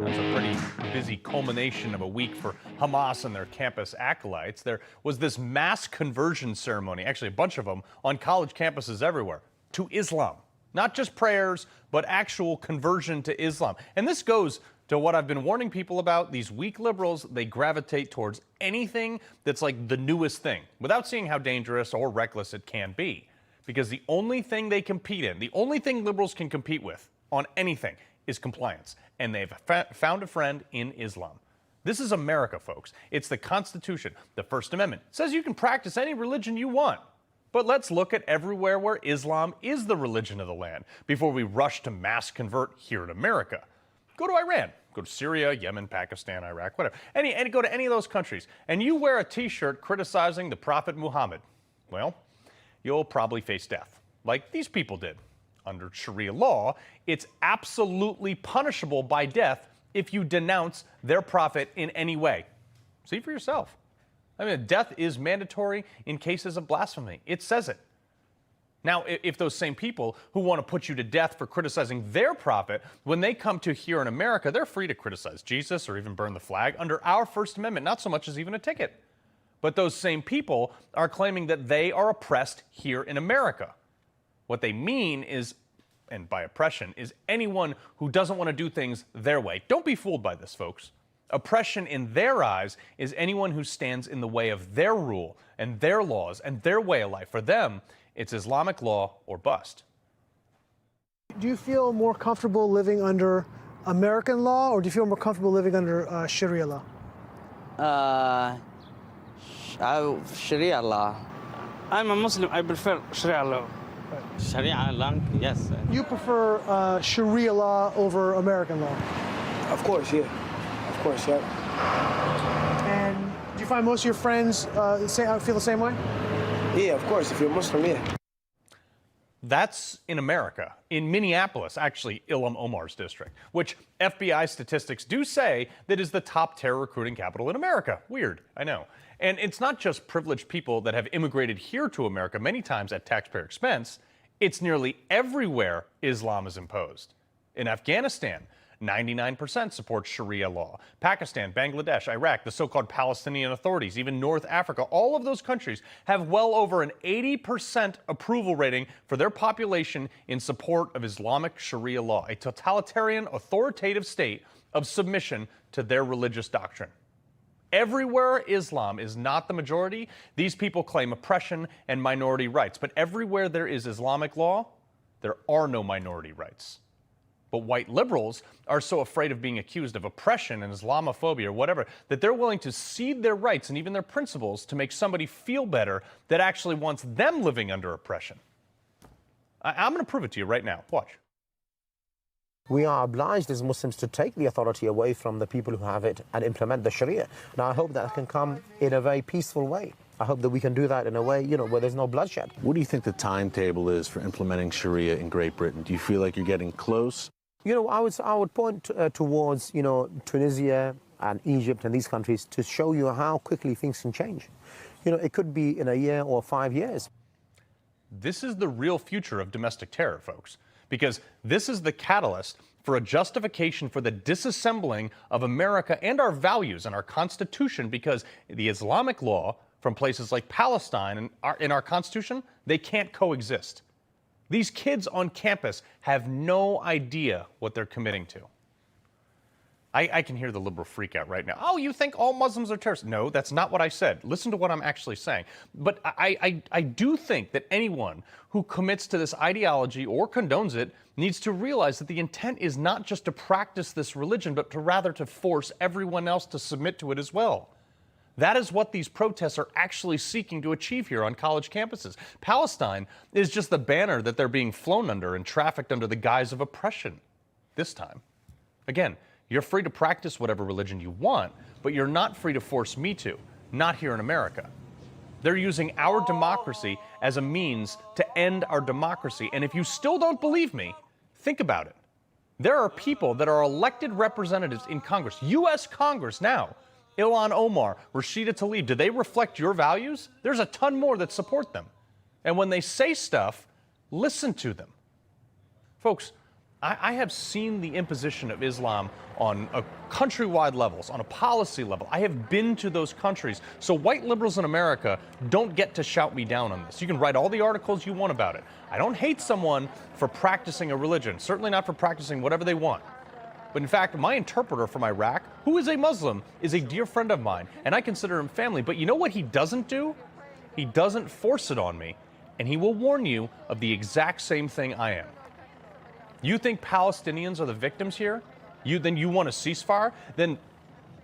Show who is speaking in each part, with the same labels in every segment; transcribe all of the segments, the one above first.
Speaker 1: That's a pretty busy culmination of a week for Hamas and their campus acolytes. There was this mass conversion ceremony, actually a bunch of them, on college campuses everywhere, to Islam. Not just prayers, but actual conversion to Islam. And this goes to what I've been warning people about. These weak liberals, they gravitate towards anything that's like the newest thing, without seeing how dangerous or reckless it can be. Because the only thing they compete in, the only thing liberals can compete with on anything, is compliance. And they've found a friend in Islam. This is America, folks. It's the Constitution. The First Amendment says you can practice any religion you want. But let's look at everywhere where Islam is the religion of the land before we rush to mass convert here in America. Go to Iran, go to Syria, Yemen, Pakistan, Iraq, whatever. Go to any of those countries, and you wear a T-shirt criticizing the Prophet Muhammad. Well, you'll probably face death, like these people did. Under Sharia law, it's absolutely punishable by death if you denounce their prophet in any way. See for yourself. I mean, death is mandatory in cases of blasphemy. It says it. Now, if those same people who want to put you to death for criticizing their prophet, when they come to here in America, they're free to criticize Jesus or even burn the flag under our First Amendment, not so much as even a ticket. But those same people are claiming that they are oppressed here in America. What they mean is, and by oppression, is anyone who doesn't want to do things their way. Don't be fooled by this, folks. Oppression in their eyes is anyone who stands in the way of their rule and their laws and their way of life. For them, it's Islamic law or bust.
Speaker 2: Do you feel more comfortable living under American law, or do you feel more comfortable living under Sharia law?
Speaker 3: Sharia law.
Speaker 4: I'm a Muslim. I prefer Sharia law.
Speaker 3: Sharia law, yes.
Speaker 2: You prefer Sharia law over American law?
Speaker 5: Of course, yeah. Of course, yeah.
Speaker 2: And do you find most of your friends feel the same way?
Speaker 5: Yeah, of course. If you're Muslim, yeah.
Speaker 1: That's in America, in Minneapolis, actually Ilham Omar's district, which FBI statistics do say that is the top terror recruiting capital in America. Weird, I know. And it's not just privileged people that have immigrated here to America, many times at taxpayer expense. It's nearly everywhere Islam is imposed. In Afghanistan, 99% support Sharia law. Pakistan, Bangladesh, Iraq, the so-called Palestinian Authorities, even North Africa, all of those countries have well over an 80% approval rating for their population in support of Islamic Sharia law, a totalitarian, authoritative state of submission to their religious doctrine. Everywhere Islam is not the majority, these people claim oppression and minority rights. But everywhere there is Islamic law, there are no minority rights. But white liberals are so afraid of being accused of oppression and Islamophobia or whatever that they're willing to cede their rights and even their principles to make somebody feel better that actually wants them living under oppression. I'm going to prove it to you right now. Watch.
Speaker 6: We are obliged as Muslims to take the authority away from the people who have it and implement the Sharia. Now, I hope that can come in a very peaceful way. I hope that we can do that in a way, where there's no bloodshed.
Speaker 7: What do you think the timetable is for implementing Sharia in Great Britain? Do you feel like you're getting close?
Speaker 6: I would point towards, Tunisia and Egypt and these countries to show you how quickly things can change. It could be in a year or 5 years.
Speaker 1: This is the real future of domestic terror, folks, because this is the catalyst for a justification for the disassembling of America and our values and our Constitution, because the Islamic law from places like Palestine and in our Constitution, they can't coexist. These kids on campus have no idea what they're committing to. I can hear the liberal freak out right now. Oh, you think all Muslims are terrorists? No, that's not what I said. Listen to what I'm actually saying. But I do think that anyone who commits to this ideology or condones it needs to realize that the intent is not just to practice this religion, but to rather to force everyone else to submit to it as well. That is what these protests are actually seeking to achieve here on college campuses. Palestine is just the banner that they're being flown under and trafficked under the guise of oppression this time. Again, you're free to practice whatever religion you want, but you're not free to force me to, not here in America. They're using our democracy as a means to end our democracy. And if you still don't believe me, think about it. There are people that are elected representatives in Congress, U.S. Congress now, Ilhan Omar, Rashida Tlaib, do they reflect your values? There's a ton more that support them. And when they say stuff, listen to them. Folks, I have seen the imposition of Islam on a countrywide levels, on a policy level. I have been to those countries. So white liberals in America don't get to shout me down on this. You can write all the articles you want about it. I don't hate someone for practicing a religion, certainly not for practicing whatever they want. But in fact, my interpreter from Iraq, who is a Muslim, is a dear friend of mine, and I consider him family. But you know what he doesn't do? He doesn't force it on me, and he will warn you of the exact same thing I am. You think Palestinians are the victims here? Then you want a ceasefire? Then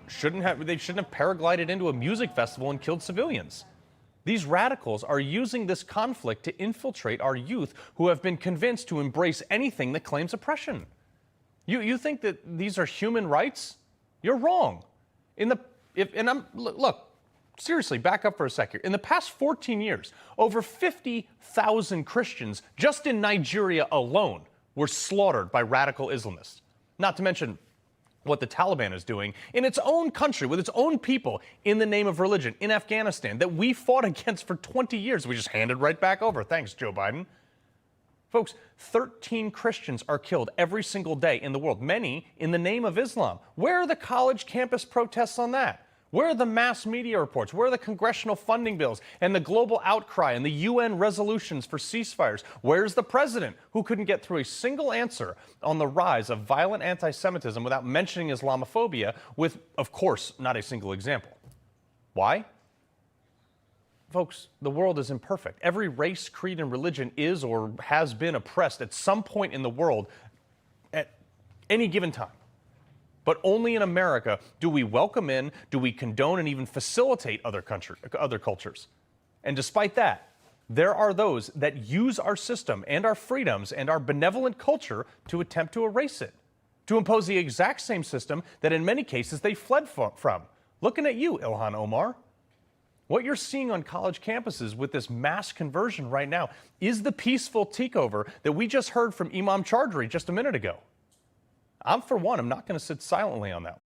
Speaker 1: they shouldn't have paraglided into a music festival and killed civilians. These radicals are using this conflict to infiltrate our youth who have been convinced to embrace anything that claims oppression. You think that these are human rights? You're wrong. Look, seriously, back up for a second. In the past 14 years, over 50,000 Christians just in Nigeria alone were slaughtered by radical Islamists. Not to mention what the Taliban is doing in its own country, with its own people, in the name of religion, in Afghanistan, that we fought against for 20 years. We just handed right back over. Thanks, Joe Biden. Folks, 13 Christians are killed every single day in the world, many in the name of Islam. Where are the college campus protests on that? Where are the mass media reports? Where are the congressional funding bills and the global outcry and the UN resolutions for ceasefires? Where's the president who couldn't get through a single answer on the rise of violent anti-Semitism without mentioning Islamophobia with, of course, not a single example? Why? Folks, the world is imperfect. Every race, creed, and religion is or has been oppressed at some point in the world at any given time. But only in America do we welcome in, do we condone, and even facilitate other cultures. And despite that, there are those that use our system and our freedoms and our benevolent culture to attempt to erase it, to impose the exact same system that in many cases they fled from. Looking at you, Ilhan Omar. What you're seeing on college campuses with this mass conversion right now is the peaceful takeover that we just heard from Imam Chaudhry just a minute ago. For one, I'm not going to sit silently on that.